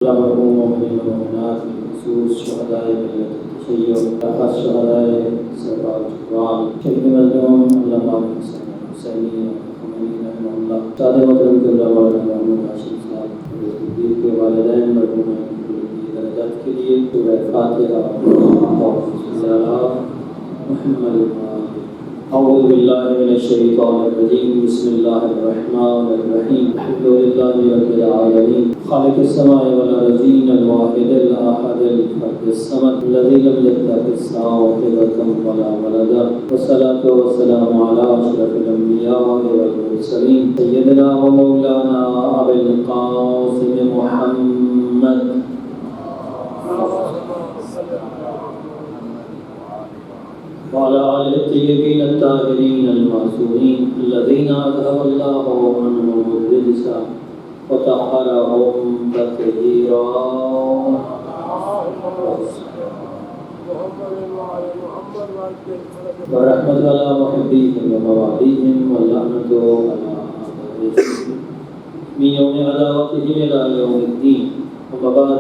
المؤمنين والمؤمنات بالخصوص شهداء ملة التشيع أخص شهداء سبعة القرآن شهيد مظلوم علامہ حسین حسینی خمینی رحمہ اللہ سعد مکرم کے اللہ محمد ہاشم صاحب حضور کے والدین مرحومین کی درجات کے لیے سورہ فاتحہ محمد أعوذ بالله من الشيطان الرجيم بسم الله الرحمن الرحيم الحمد لله رب العالمين خالق السماء والأرضين الواحد الأحد الفرد الصمد الذي لم يتخذ صاحبة ولا ولدا والصلاة والسلام على أشرف الأنبياء والمرسلين سيدنا ومولانا أبي القاسم محمد وعلى آله الطيبين الطاهرين المعصومين الذين أذهب الله عنهم الرجس وطهرهم تطهيرا ورحمة على محبيهم ومواليهم واللعنة على أعدائهم من يوم عداوتهم إلى يوم الدين وما بعد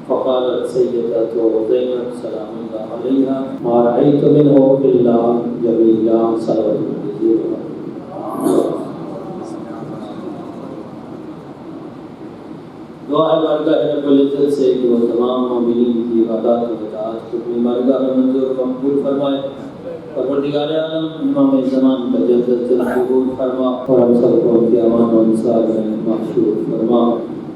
فقالت سيدة زينب سلام الله عليها ما رأيت منه إلا جميلا صلوات الله دعا ہے بارگاہ رب العزت سے کہ وہ تمام مومنین کی عبادات و اطاعت اپنی بارگاہ میں منظور مقبول فرمائے پروردگار عالم امام زمان کا جلد قبول فرما اور ہم سب کو ان کے امان و انصار میں محشور فرما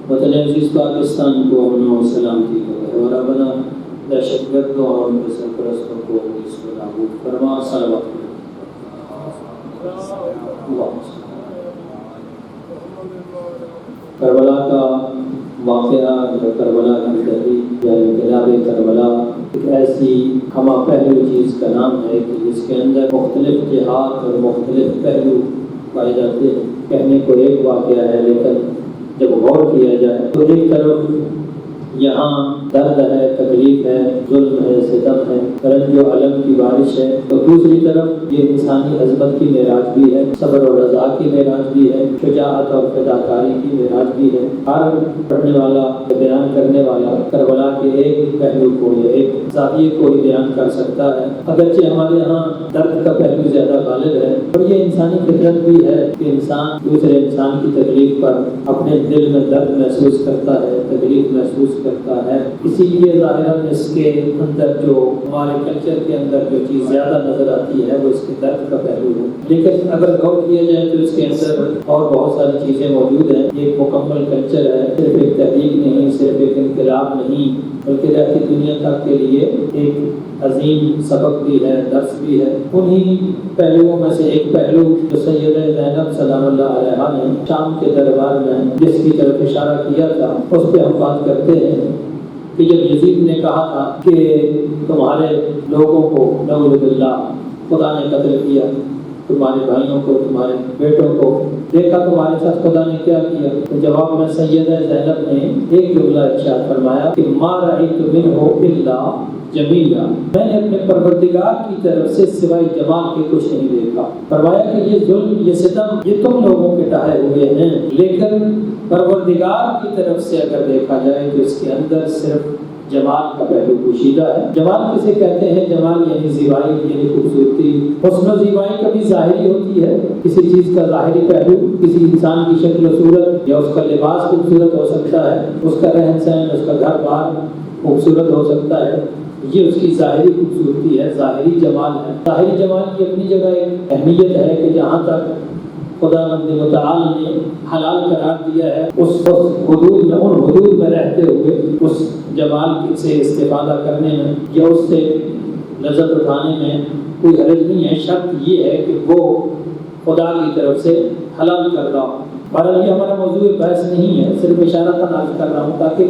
وطن عزیز پاکستان کو امن و سلامتی کا گہوارہ بنا دہشت گردوں اور ان کے سرپرستوں کو اس کو نابود فرما صلوات اللہ کربلا کا واقعہ جو کربلا کی تحریک یا انقلاب کربلا ایک ایسی ہمہ پہلو چیز کا نام ہے کہ جس کے اندر مختلف جہات اور مختلف پہلو پائے جاتے ہیں کہنے کو ایک واقعہ ہے لیکن جب غور کیا جائے تو ایک طرف یہاں درد ہے، تکلیف ہے، ظلم ہے، ستم ہے، رنج و الم کی بارش ہے، تو دوسری طرف یہ انسانی عظمت کی معراج بھی ہے، صبر و رضا کی معراج بھی ہے، شجاعت اور فداکاری کی معراج بھی ہے۔ ہر پڑھنے والا بیان کرنے والا کربلا کے ایک پہلو کو یا ایک زاویے کو ہی بیان کر سکتا ہے، اگرچہ ہمارے ہاں درد کا پہلو زیادہ غالب ہے اور یہ انسانی فطرت بھی ہے کہ انسان دوسرے انسان کی تکلیف پر اپنے دل میں درد محسوس کرتا ہے، تکلیف محسوس کرتا ہے۔ اسی لیے ظاہراً اس کے اندر جو ہمارے کلچر کے اندر جو چیز زیادہ نظر آتی ہے وہ اس کے درد کا پہلو ہے، لیکن اگر غور کیا جائے تو اس کے اندر اور بہت ساری چیزیں موجود ہیں۔ یہ ایک مکمل کلچر ہے، صرف ایک تحریک نہیں، صرف ایک انقلاب نہیں، بلکہ رہتی دنیا تک کے لیے ایک عظیم سبق بھی ہے، درس بھی ہے۔ انہی پہلوؤں میں سے ایک پہلو جو سیدہ زینب سلام اللہ علیہا نے شام کے دربار میں جس کی طرف اشارہ کیا تھا اس پہ ہم بات کرتے ہیں کہ جب یزید نے کہا تھا کہ تمہارے لوگوں کو نعوذ باللہ خدا نے قتل کیا، تمہارے بھائیوں کو، تمہارے بیٹوں کو، دیکھا تمہارے ساتھ خدا نے کیا کیا، تو جواب میں سیدہ زینب نے ایک جملہ ارشاد فرمایا کہ ما رأیت منہ الا جمیلا، میں نے اپنے پروردگار کی طرف سے سوائے جمال کے کچھ نہیں دیکھا۔ فرمایا کہ یہ ظلم، یہ ستم، یہ تم لوگوں کے ڈھائے ہوئے ہیں، لیکن پروردگار کی طرف سے اگر دیکھا جائے تو اس کے اندر صرف جمال کا پہلو پوشیدہ ہے۔ جمال کسے کہتے ہیں؟ جمال یعنی زیبائی، یعنی خوبصورتی۔ حسن و زیبائی کبھی ظاہری ہوتی ہے، کسی چیز کا ظاہری پہلو، کسی انسان کی شکل و صورت یا اس کا لباس خوبصورت ہو سکتا ہے، اس کا رہن سہن، اس کا گھر بار خوبصورت ہو سکتا ہے، یہ اس کی ظاہری خوبصورتی ہے، ظاہری جمال ہے۔ ظاہری جمال کی اپنی جگہ ایک اہمیت ہے کہ جہاں تک خداوند متعال نے حلال قرار دیا ہے اس حدود میں، ان حدود میں رہتے ہوئے اس جمال سے استفادہ کرنے میں یا اس سے لذت اٹھانے میں کوئی حرج نہیں ہے۔ شرط یہ ہے کہ وہ خدا کی طرف سے حلال کردہ ہو۔ بہرحال یہ ہمارا موضوع بحث نہیں ہے، صرف اشارہ عرض کر رہا ہوں تاکہ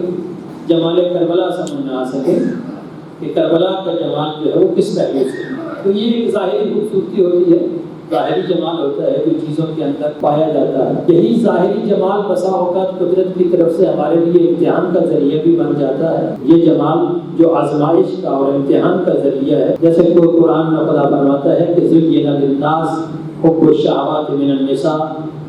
جمال کربلا سمجھ میں آ سکے کہ کربلا کا جمال جو ہے وہ کس پہلو سے۔ تو یہ ایک ظاہری خوبصورتی ہوتی ہے، ظاہری جمال ہوتا ہے جو چیزوں کے اندر پایا جاتا ہے۔ یہی ظاہری جمال بسا اوقات قدرت کی طرف سے ہمارے لیے امتحان کا ذریعہ بھی بن جاتا ہے۔ یہ جمال جو آزمائش کا اور امتحان کا ذریعہ ہے، جیسے کہ قرآن میں خدا فرماتا ہے کہ زُيِّنَ لِلنَّاسِ حُبُّ الشَّهَوَاتِ مِنَ النِّسَاءِ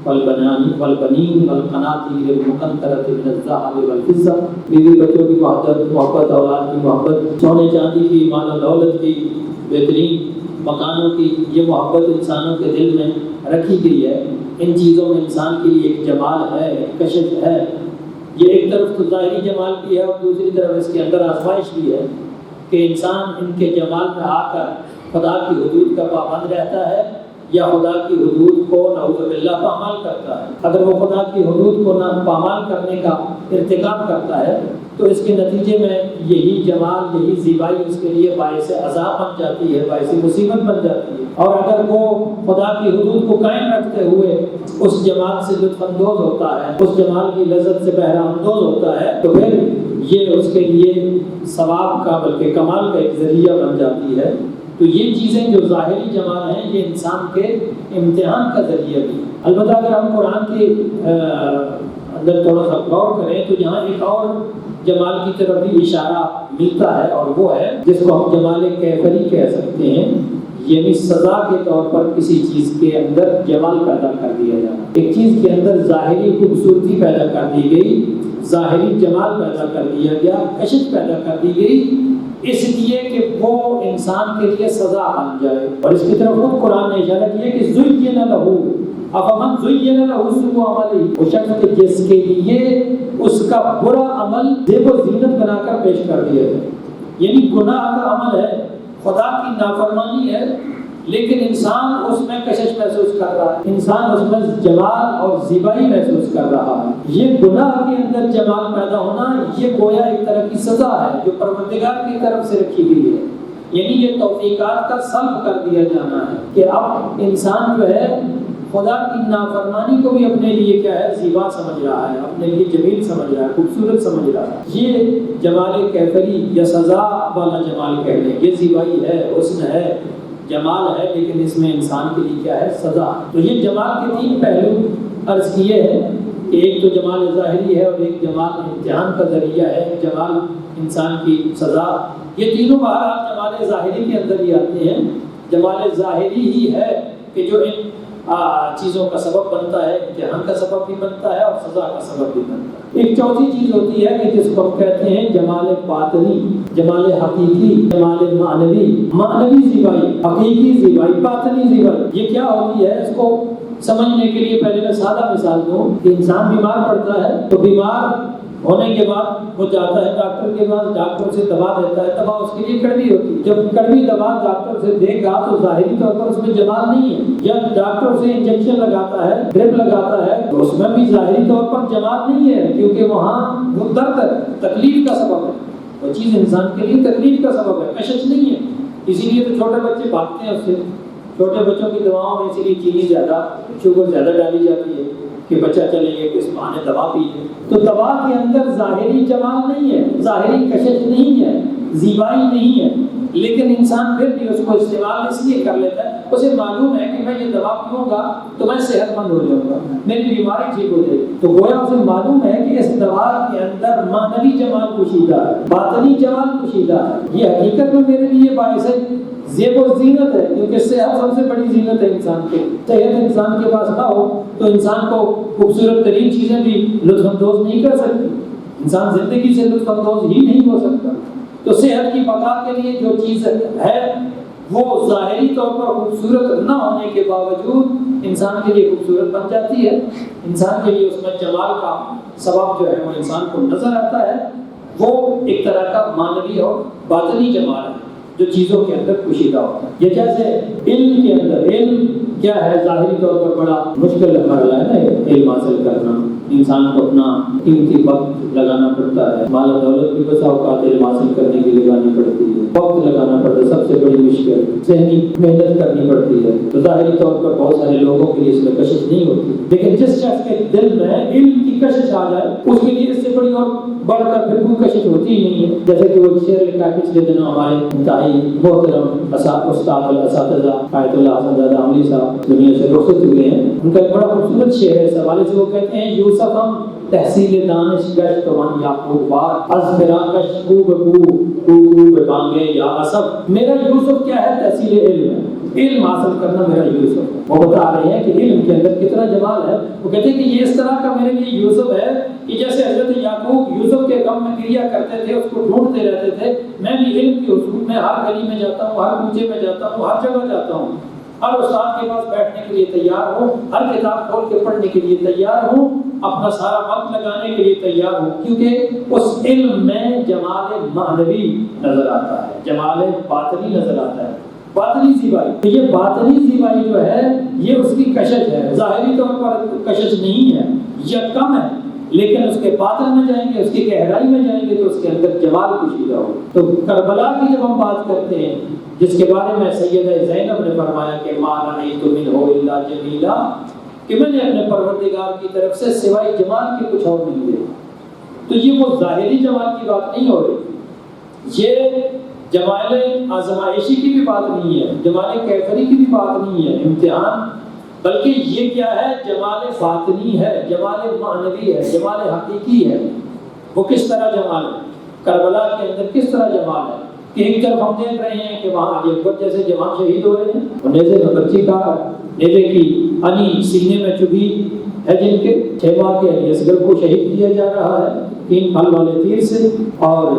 والبنین والقناطیر المقنطرۃ من الذهب والفضہ، بیوی بچوں کی محبت، اولاد کی محبت، سونے چاندی کی، مال و دولت کی، بہترین مکانوں کی، یہ محبت انسانوں کے دل میں رکھی گئی ہے۔ ان چیزوں میں انسان کے لیے ایک جمال ہے، ایک کشش ہے۔ یہ ایک طرف تو ظاہری جمال بھی ہے اور دوسری طرف اس کے اندر آزمائش بھی ہے کہ انسان ان کے جمال میں آ کر خدا کی حدود کا پابند رہتا ہے یا خدا کی حدود کو نعوذ باللہ پامال کرتا ہے۔ اگر وہ خدا کی حدود کو پامال کرنے کا ارتکاب کرتا ہے تو اس کے نتیجے میں یہی جمال، یہی زیبائی اس کے لیے باعث عذاب بن جاتی ہے، باعث مصیبت بن جاتی ہے۔ اور اگر وہ خدا کی حدود کو قائم رکھتے ہوئے اس جمال سے لطف اندوز ہوتا ہے، اس جمال کی لذت سے بہرہ اندوز ہوتا ہے، تو پھر یہ اس کے لیے ثواب کا بلکہ کمال کا ایک ذریعہ بن جاتی ہے۔ تو یہ چیزیں جو ظاہری جمال ہیں یہ انسان کے امتحان کا ذریعہ بھی۔ البتہ اگر ہم قرآن کے اندر تھوڑا سا غور کریں تو یہاں ایک اور جمال کی طرف بھی اشارہ ملتا ہے، اور وہ ہے جس کو ہم جمال کیفری کہہ سکتے ہیں، یعنی سزا کے طور پر کسی چیز کے اندر جمال پیدا کر دیا جانا۔ ایک چیز کے اندر ظاہری خوبصورتی پیدا کر دی گئی، ظاہری جمال پیدا کر دیا گیا، کشش پیدا کر دی گئی، اس لیے کہ وہ انسان کے لیے سزا بن جائے۔ اور اس کی طرف خود قرآن نے اشارہ کیا کہ زُيِّنَ لَهُ افمن زُيِّنَ لَهُ سُوءُ عَمَلِهِ، وہ شخص کہ جس کے لیے اس کا برا عمل زیب و زینت بنا کر پیش کر دیا ہے، یعنی گناہ کا عمل ہے، خدا کی نافرمانی ہے، لیکن انسان اس میں کشش محسوس کر رہا ہے، انسان اس میں جمال اور زیبائی محسوس کر رہا ہے۔ یہ گناہ کے اندر جمال پیدا ہونا یہ گویا ایک طرح کی سزا ہے جو پروردگار کی طرف سے رکھی گئی ہے، یعنی یہ توفیقات کا سلب کر دیا جانا ہے کہ اب انسان جو ہے خدا کی نافرمانی کو بھی اپنے لیے کیا ہے زیبا سمجھ رہا ہے، اپنے لیے جمیل سمجھ رہا ہے، خوبصورت سمجھ رہا ہے۔ یہ جمال کیفری یا سزا والا جمال کہہ لیں، یہ زیبائی ہے، حسن ہے، جمال ہے، لیکن اس میں انسان کے لیے کیا ہے سزا۔ تو یہ جمال کے تین پہلو عرض کیے ہیں کہ ایک تو جمال ظاہری ہے اور ایک جمال امتحان کا ذریعہ ہے، ایک جمال انسان کی سزا۔ یہ تینوں بہرحال جمال ظاہری کے اندر ہی آتے ہیں۔ جمال ظاہری ہی ہے کہ جو ان چیزوں کا سبب بنتا ہے، امتحان کا سبب بھی بنتا ہے اور سزا کا سبب بھی بنتا ہے۔ ایک چوتھی چیز ہوتی ہے کہ جس کو ہم کہتے ہیں جمال باطنی، جمال حقیقی، جمال معنوی، معنوی زیبائی، حقیقی زیبائی، باطنی زیبائی۔ یہ کیا ہوتی ہے اس کو سمجھنے کے لیے پہلے میں سادہ مثال دوں کہ انسان بیمار پڑتا ہے تو بیمار ہونے کے بعد وہ جاتا ہے ڈاکٹر کے پاس، ڈاکٹر سے دوا دیتا ہے، دوا اس کے لیے کڑوی ہوتی ہے۔ جب کڑوی دوا ڈاکٹر سے دے گا تو ظاہری طور پر اس میں جمال نہیں ہے۔ جب ڈاکٹر سے انجیکشن لگاتا ہے، ڈرپ لگاتا ہے تو اس میں بھی ظاہری طور پر جمال نہیں ہے، کیونکہ وہاں وہ درد ہے، تکلیف کا سبب ہے، وہ چیز انسان کے لیے تکلیف کا سبب ہے، کشش نہیں ہے۔ اسی لیے تو چھوٹے بچے بھاگتے ہیں اس سے، چھوٹے بچوں کی دواؤں میں اسی لیے چینی زیادہ، شوگر زیادہ ڈالی جاتی ہے کہ بچہ چلے گا کہ اس بہانے دوا پی لے۔ تو دوا کے اندر ظاہری جمال نہیں ہے، ظاہری کشش نہیں ہے، زیبائی نہیں ہے، لیکن انسان پھر بھی اس کو استعمال اس لیے کر لیتا ہے، اسے معلوم ہے کہ میں یہ دوا پیوں گا تو میں صحت مند ہو جاؤں گا، میری بیماری ٹھیک ہو جائے گی۔ تو گویا اسے معلوم ہے کہ اس دوا کے اندر معنوی جمال پوشیدہ ہے، باطنی جمال پوشیدہ ہے، یہ حقیقت میں میرے لیے باعث زیب و زینت ہے، کیونکہ صحت سب سے بڑی زینت ہے انسان کی۔ صحت انسان کے پاس نہ ہو تو انسان کو خوبصورت ترین چیزیں بھی لطف اندوز نہیں کر سکتی، انسان زندگی سے لطف اندوز ہی نہیں ہو سکتا۔ تو صحت کی بقا کے لیے جو چیز ہے وہ ظاہری طور پر خوبصورت نہ ہونے کے باوجود انسان کے لیے خوبصورت بن جاتی ہے، انسان کے لیے اس میں جمال کا سبب جو ہے وہ انسان کو نظر آتا ہے، وہ ایک طرح کا معنوی اور باطنی جمال ہے جو چیزوں کے اندر پوشیدہ ہوتا ہے۔ یہ جیسے علم کے اندر، علم کیا ہے ظاہری طور پر بڑا مشکل مرحلہ ہے نا، علم حاصل کرنا، انسان کو اپنا قیمتی وقت لگانا پڑتا ہے، مال و دولت بھی بسا اوقات علم حاصل کرنے کے لیے لگانی پڑتی ہے، وقت لگانا پڑتا ہے، سب سے بڑی مشکل، ذہنی محنت کرنی پڑتی ہے۔ تو ظاہری طور پر بہت سارے لوگوں کے لیے اس میں کشش نہیں ہوتی، لیکن جس شخص کے دل میں علم کی کشش آ جائے اس کے لیے اس سے بڑی اور بڑھ کر پھر کوئی کشش ہوتی ہی نہیں ہے۔ جیسے کہ وہ شعر لکھا ہے پچھلے دنوں ہمارے انتہائی محترم استاد الاساتذہ آیت اللہ حسن زادہ عمری صاحب دنیا سے رخصت ہوئے ہیں، ان کا ایک بڑا خوبصورت شعر ہے، اس حوالے سے وہ کہتے ہیں یوسف ہم تحصیل دانش گشت من یعقوب بار از فراقش کو بکو کو بانگے یا اسب۔ میرا یوسف کیا ہے؟ تحصیل علم ہے، علم حاصل کرنا میرا یوسف ہے۔ وہ بتا رہے ہیں کہ علم کے اندر کتنا جمال ہے۔ وہ کہتے ہیں کہ یہ اس طرح کا میرے لیے یوسف ہے کہ جیسے حضرت یعقوب یوسف کے غم میں گریا کرتے تھے، اس کو ڈھونڈتے رہتے تھے، میں بھی علم کے حصول میں ہر گلی میں جاتا ہوں، ہر کوچے میں جاتا ہوں، ہر جگہ جاتا ہوں، ہر استاد کے پاس بیٹھنے کے لیے تیار ہوں، ہر کتاب کھول کے پڑھنے کے لیے تیار ہوں، اپنا سارا وقت لگانے کے لیے تیار ہوں، کیونکہ اس علم میں جمال معنوی نظر آتا ہے، جمال باطنی نظر آتا ہے، باطنی زیبائی۔ تو یہ باطنی زیبائی جو ہے یہ اس کی کشش ہے، ظاہری طور پر کشش نہیں ہے، یہ کم ہے، لیکن اس کے باطن میں جائیں گے، اس کی گہرائی میں جائیں گے تو اس کے اندر جمال پوشیدہ ہو۔ تو کربلا کی جب ہم بات کرتے ہیں، جس کے بارے میں سیدہ زینب نے فرمایا کہ ما رأیت منہ الا جمیلا، کہ میں نے اپنے پروردگار کی طرف سے سوائے جمال کے کچھ اور نہیں دیکھا۔ تو یہ وہ ظاہری جمال کی بات نہیں ہو رہی، یہ جمال آزمائشی کی بھی بات نہیں ہے، جمال کیفری کی بھی بات نہیں ہے، امتحان، بلکہ یہ کیا ہے؟ جمال باطنی ہے، جمال معنوی ہے، جمال حقیقی ہے۔ وہ کس طرح جمال ہے؟ کربلا کے اندر کس طرح جمال ہے کہ ایک طرف ہم دیکھ رہے ہیں کہ وہاں علی اکبر جیسے جوان شہید ہو رہے ہیں، اور نیزے میں بچی کا نیزے کی انی سینے میں چبھی ہے، جن کے 6 ماہ کے علی اصغر کو شہید کیا جا رہا ہے 3 پھل والے تیر سے، اور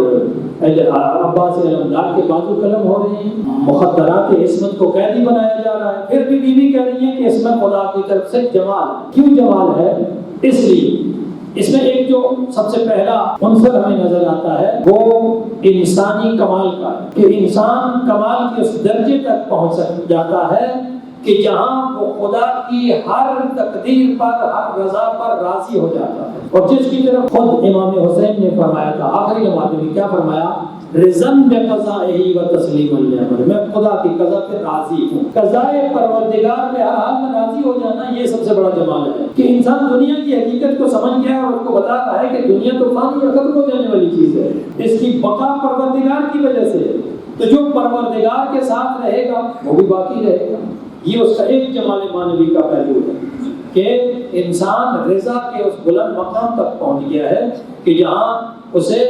عباس علمدار کے بازو قلم ہو رہے ہیں، مخدرات عصمت کو قیدی بنایا جا رہا ہے، پھر بھی بیوی کہہ رہی ہے کہ اس میں خدا کی طرف سے جمال۔ کیوں جمال ہے؟ اس لیے اس میں ایک جو سب سے پہلا عنصر ہمیں نظر آتا ہے وہ انسانی کمال کا ہے، کہ انسان کمال کے اس درجے تک پہنچ جاتا ہے کہ جہاں وہ خدا کی ہر تقدیر پر، ہر رضا پر راضی ہو جاتا ہے، اور جس کی طرف خود امام حسین نے فرمایا تھا آخری نماز میں، کیا فرمایا؟ رضن بقضائہ و تسلیم لامر، میں خدا کی قضا پہ راضی ہوں۔ قضائے پروردگار پہ ہر حال میں راضی ہو جانا یہ سب سے بڑا جمال ہے، کہ انسان دنیا کی حقیقت کو سمجھ گیا اور اس کو بتا رہا ہے کہ دنیا تو فانی اور ختم ہو جانے والی چیز ہے، اس کی بقا پروردگار کی وجہ سے ہے، تو جو پروردگار کے ساتھ رہے گا وہ بھی باقی رہے گا۔ یہ اس کا ایک جمال معنوی کا پہلو ہے کہ انسان رضا کے اس بلند مقام تک پہنچ گیا ہے کہ جہاں اسے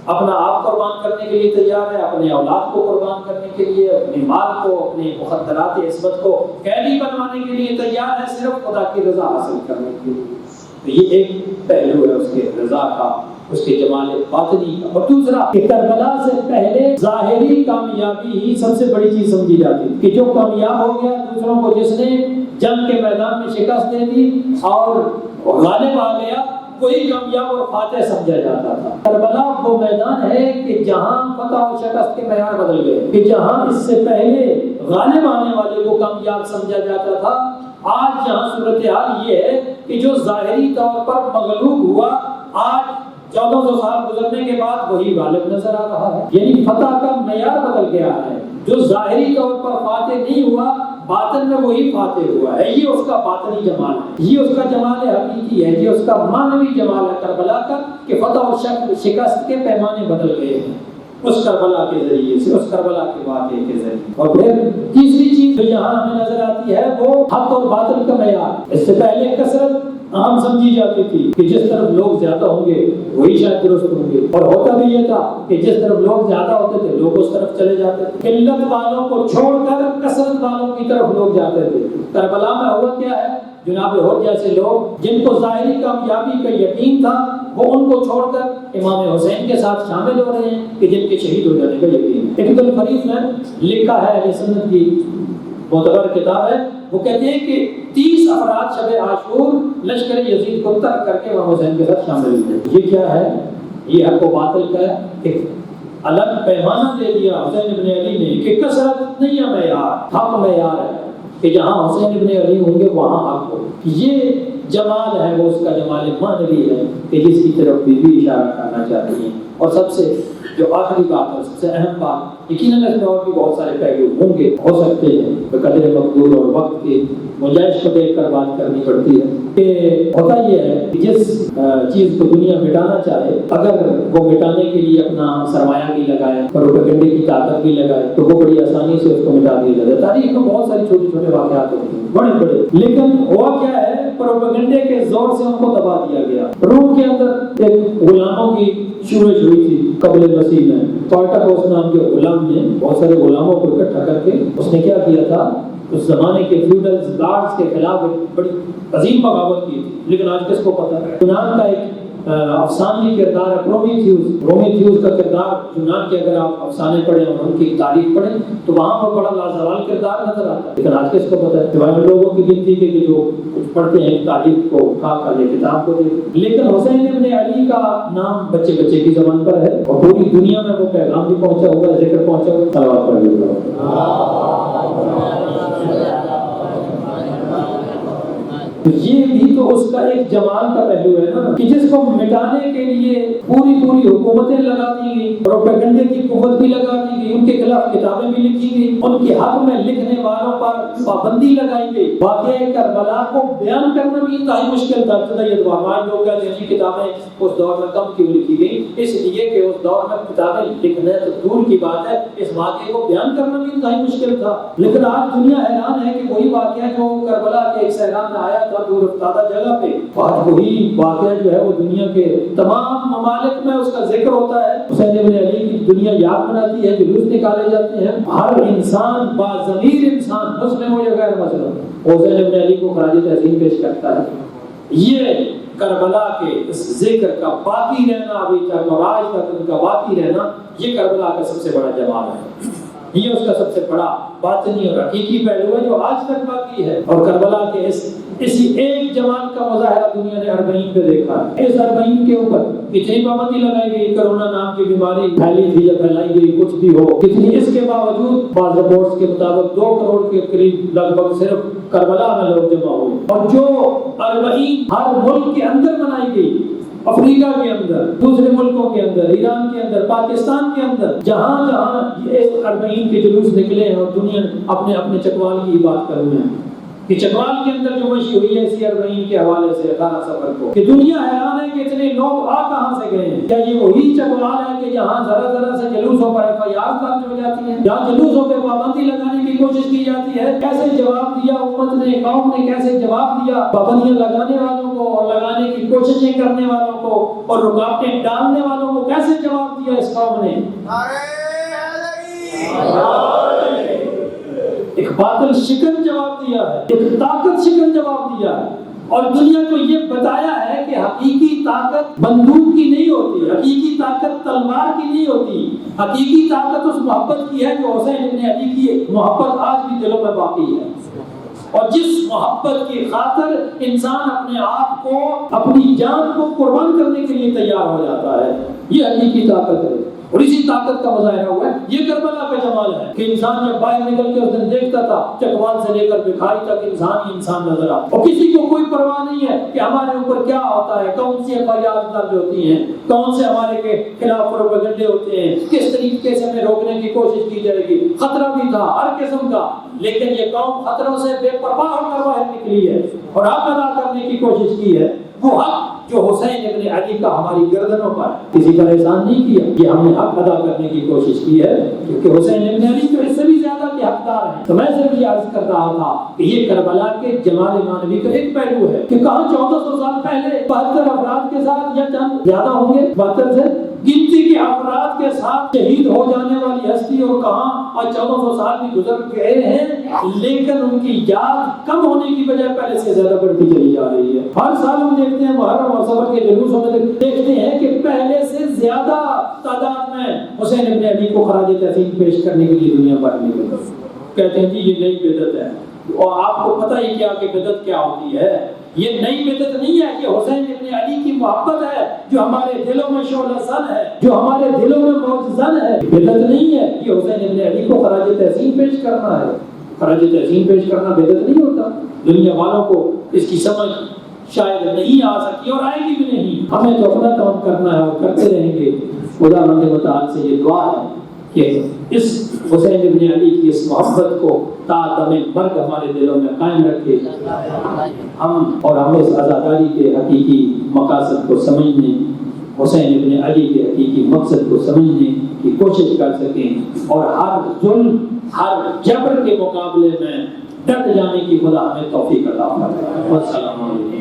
اپنا آپ قربان کرنے کے لیے تیار ہے، اپنے اولاد کو قربان کرنے کے لیے، اپنے مال کو، اپنے مخدرات عصمت کو قیدی بنوانے کے لیے تیار ہے، صرف خدا کی رضا حاصل کرنے کے لیے۔ تو یہ ایک پہلو ہے اس کے رضا کا، اس کے جمال باطنی کا۔ اور دوسرا کہ کربلا سے پہلے ظاہری کامیابی ہی سب سے بڑی چیز سمجھی جاتی کہ جو کامیاب ہو گیا، دوسروں کو جس نے جنگ کے میدان میں شکست دے دی اور غالب آ گیا، وہی کامیاب اور فاتح سمجھا جاتا تھا۔ کربلا وہ میدان ہے کہ جہاں فتح اور شکست کے معیار بدل گئے، کہ جہاں اس سے پہلے غالب آنے والے کو کامیاب سمجھا جاتا تھا، آج یہاں صورتحال یہ ہے کہ جو ظاہری طور پر مغلوب ہوا، آج 1400 سال گزرنے کے بعد وہی غالب نظر آ رہا ہے، یعنی فتح کا معیار بدل گیا ہے۔ جو ظاہری طور پر فاتح نہیں ہوا، باطن میں وہی فاتح ہوا ہے۔ یہ اس کا باطنی جمال ہے، یہ اس کا جمال حقیقی ہے، یہ اس کا معنوی جمال ہے کربلا کا، کہ فتح اور شکست کے پیمانے بدل گئے ہیں اس کربلا کے ذریعے سے، اس کربلا کے واقعے کے ذریعے۔ اور پھر تیسری چیز جو یہاں ہمیں نظر آتی ہے وہ حق اور باطل کا معیار۔ اس سے پہلے کثرت عام سمجھی جاتی تھی کہ جس طرف لوگ زیادہ ہوں گے وہی شاید درست ہوں گے، اور ہوتا بھی یہ تھا کہ جس طرف لوگ زیادہ ہوتے تھے لوگ اس طرف چلے جاتے تھے، قلت والوں کو چھوڑ کر کثرت والوں کی طرف لوگ جاتے تھے۔ کربلا میں ہوا کیا ہے؟ جناب ہود جیسے لوگ جن کو ظاہری کامیابی کا یقین تھا، وہ ان کو چھوڑ کر امام حسین کے ساتھ شامل ہو رہے ہیں کہ جن کے شہید ہو جانے کا یقین ہے۔ ابن الفریق نے لکھا ہے، اہل سنت کی معتبر کتاب ہے، وہ کہتے ہیں کہ 30 افراد شب عاشور لشکر یزید کو ترک کر کے امام حسین کے ساتھ شامل ہوئے۔ یہ کیا ہے؟ یہ حق و باطل کا ایک الگ پیمانہ دے دیا حسین ابن علی نے کہ کثرت نہیں ہے معیار، حق معیار ہے، کہ جہاں حسین ابن علی ہوں گے وہاں حق ہو۔ یہ جمال ہے، وہ اس کا جمال معنوی ہے کہ جس کی طرف بھی اشارہ کرنا چاہتی ہیں۔ اور سب سے جو آخری بات ہے، سب سے اہم بات، یقیناً اس میں اور بھی بہت سارے پہلو ہوں گے، ہو سکتے ہیں، قدر مقدور اور وقت کی گنجائش کو دیکھ کر بات کرنی پڑتی ہے۔ کہ ہوتا یہ ہے کہ جس چیز کو دنیا مٹانا چاہے اگر وہ مٹانے کے لیے اپنا سرمایہ بھی لگائے پروپیگنڈے کی طاقت بھی لگائے تو وہ بڑی آسانی سے اس کو مٹا دیا جاتا ہے۔ تاریخ میں بہت ساری چھوٹے چھوٹے واقعات ہوتے ہیں بڑے بڑے، لیکن ہوا کیا ہے پروپیگنڈے کے زور سے ان کو دبا دیا گیا۔ روم کے اندر ایک غلاموں کی شورش ہوئی تھی قبل مسیح میں، اسپارٹاکوس نام کے غلام نے بہت سارے غلاموں کو اکٹھا کر کے اس نے کیا کیا تھا، اس زمانے کے فیوڈل لارڈز کے خلاف ایک بڑی عظیم بغاوت کی تھی۔ لیکن آج کس کو پتا ہے، یونان کا ایک افسانوی کردار ہے پرومیتھیوس کا کردار یونان کے، اگر آپ افسانے پڑھیں اور ان کی تاریخ پڑھیں تو وہاں پر بڑا لازوال کردار نظر آتا ہے۔ لیکن آج کس کو پتا ہے، سوائے لوگوں کی گنتی کے کہ جو کچھ پڑھتے ہیں تاریخ کو اٹھا کر یہ کتاب کو دیکھتے۔ لیکن حسین ابن علی کا نام بچے بچے کی زبان پر ہے اور پوری دنیا میں وہ پیغام بھی پہنچا ہوا ہے، ذکر پہنچا ہوا ہے۔ صلوات پڑھ لیجیے۔ یہ بھی تو اس کا ایک جمال کا پہلو ہے نا کہ جس کو مٹانے کے لیے پوری حکومتیں لگا دی گئی، پروپیگنڈے کی قوت بھی لگا دی گئی، ان کے خلاف کتابیں بھی لکھی گئی، ان کے حق میں لکھنے والوں پر پابندی لگائی گئی۔ واقعہ کربلا کو بیان کرنا بھی انتہائی مشکل تھا۔ آج لوگ کہتے ہیں کتابیں اس دور میں کم کیوں لکھی گئی، اس لیے کہ اس دور میں کتابیں لکھنا تو دور کی بات ہے، اس واقعے کو بیان کرنا بھی انتہائی مشکل تھا۔ لیکن آج دنیا حیران ہے کہ وہی واقعہ جو کربلا کے ایک صحرا میں آیا تھا دور افتادہ جگہ پہ، آج وہی واقعہ جو ہے وہ دنیا کے تمام ممالک میں اس کا ذکر ہوتا ہے۔ حسین ابن علی کی دنیا یاد مناتی ہے، جلوس نکالے جاتے ہیں، ہر انسان باضمیر انسان مسلم ہو یا غیر مسلم حسین ابن علی کو خراج تحسین پیش کرتا ہے۔ یہ کربلا کے اس ذکر کا باقی رہنا ابھی تک اور آج تک ان کا باقی رہنا، یہ کربلا کا سب سے بڑا جمال ہے، یہ اس کا سب سے بڑا باطنی اور حقیقی پہلو ہے جو آج تک باقی ہے۔ اور کربلا کے اسی ایک جمال کا مظاہرہ دنیا نے اربعین پہ دیکھا ہے۔ اس اربعین کے اوپر کتنی پابندی لگائی گئی، کرونا نام کی بیماری پھیلی تھی یا پھیلائی گئی کچھ بھی ہو کتنی، اس کے باوجود بعض رپورٹس کے مطابق 2 کروڑ کے قریب لگ بھگ صرف کربلا میں لوگ جمع ہوئے۔ اور جو اربعین ہر ملک کے اندر منائی گئی، افریقہ کے اندر، دوسرے ملکوں کے اندر، ایران کے اندر، پاکستان کے اندر، جہاں جہاں یہ اربعین کے جلوس نکلے ہیں اور دنیا اپنے اپنے چکوال کی بات کر رہے ہیں کہ چکوال کے اندر جو مشی ہوئی ہے اسی اربعین کے حوالے سے 18 سفر کو، کہ دنیا حیران ہے کہ اتنے لوگ کہاں سے گئے ہیں۔ کیا یہ وہی چکوال ہے کہ جہاں ذرا ذرا سے جلوسوں پر FIR درج ہو جاتی ہے، جہاں جلوسوں پہ پابندی لگانے کی کوشش کی جاتی ہے؟ کیسے جواب دیا امت نے، قوم نے کیسے جواب دیا پابندیاں لگانے والوں کو اور لگانے کی کوششیں کرنے والوں کو اور رکاوٹیں ڈالنے والوں کو، کیسے جواب دیا اس قوم نے؟ ایک باطل شکن جواب دیا ہے، ایک طاقت شکن جواب دیا ہے، اور دنیا کو یہ بتایا ہے کہ حقیقی طاقت بندوق کی نہیں ہوتی، حقیقی طاقت تلوار کی نہیں ہوتی، حقیقی طاقت اس محبت کی ہے جو حسین ابن علی کی محبت آج بھی دلوں میں باقی ہے، اور جس محبت کی خاطر انسان اپنے آپ کو، اپنی جان کو قربان کرنے کے لیے تیار ہو جاتا ہے، یہ حقیقی طاقت ہے۔ اور اسی طاقت کا مظاہرہ ہوا ہے، یہ کربلا کا جمال ہے کہ انسان جب باہر نکل کے اس دن دیکھتا تھا چکوال سے لے کر بکھاری تک انسان ہی انسان نظر آتا، اور کسی کو کوئی پرواہ نہیں ہے کہ ہمارے اوپر کیا ہوتا ہے، کون سی FIR درج ہوتی ہیں، کون سے ہمارے کے خلاف پروپیگنڈے ہوتے ہیں، کس طریقے سے ہمیں روکنے کی کوشش کی جائے گی۔ خطرہ بھی تھا ہر قسم کا، لیکن یہ قوم خطروں سے بے پرواہ ہو کر باہر نکلی ہے اور حق ادا کرنے کی کوشش کی ہے، وہ حق جو حسین ابن علی کا ہماری گردنوں پر کسی پر احسان نہیں کیا، یہ ہم نے حق ادا کرنے کی کوشش کی ہے، کیونکہ حسین ابن علی جو اس سے بھی زیادہ کے حقدار ہیں۔ تو میں صرف یہ عرض کر رہا تھا کہ یہ کربلا کے جمال مانوی کا ایک پہلو ہے کہ کہاں 1400 سال پہلے 72 افراد کے ساتھ یا چند زیادہ ہوں گے 72 سے گنتی کے افراد کے ساتھ شہید ہو جانے والی ہستی، اور کہاں اور 1400 سال بھی گزر گئے ہیں لیکن ان کی یاد کم ہونے کی بجائے پہلے سے زیادہ بڑھتی چلی جا رہی ہے۔ ہر سال ہم دیکھتے ہیں محرم اور صفر کے جلوسوں میں دیکھتے ہیں کہ پہلے سے زیادہ تعداد میں حسین ابن علی کو خراج تحسین پیش کرنے کے لیے دنیا بھر میں کہتے ہیں جی یہ نئی بدعت ہے، اور آپ کو پتہ ہی کیا کہ بدعت کیا ہوتی ہے۔ یہ نئی بدعت نہیں ہے، یہ حسین ابن علی کی محبت ہے جو ہمارے دلوں میں شعلہ زن ہے، جو ہمارے دلوں میں موج زن ہے۔ بدعت نہیں ہے، یہ حسین ابن علی کو خراج تحسین پیش کرنا ہے۔ خراج تحسین پیش کرنا بدعت نہیں ہوتا۔ دنیا والوں کو اس کی سمجھ شاید نہیں آ سکتی اور آئے گی بھی نہیں۔ ہمیں تو اپنا کام کرنا ہے اور کرتے رہیں گے۔ خدا مند متعال سے یہ دعا ہے کہ اس حسین ابن علی کی اس محبت کو تا دم مرگ ہمارے دلوں میں قائم رکھے، ہم اور ہم اس عزاداری کے حقیقی مقاصد کو سمجھنے، حسین ابن علی کے حقیقی مقصد کو سمجھنے کی کوشش کر سکیں، اور ہر ظلم، ہر جبر کے مقابلے میں ڈٹ جانے کی خدا ہمیں توفیق عطا فرمائے۔ والسلام علیکم۔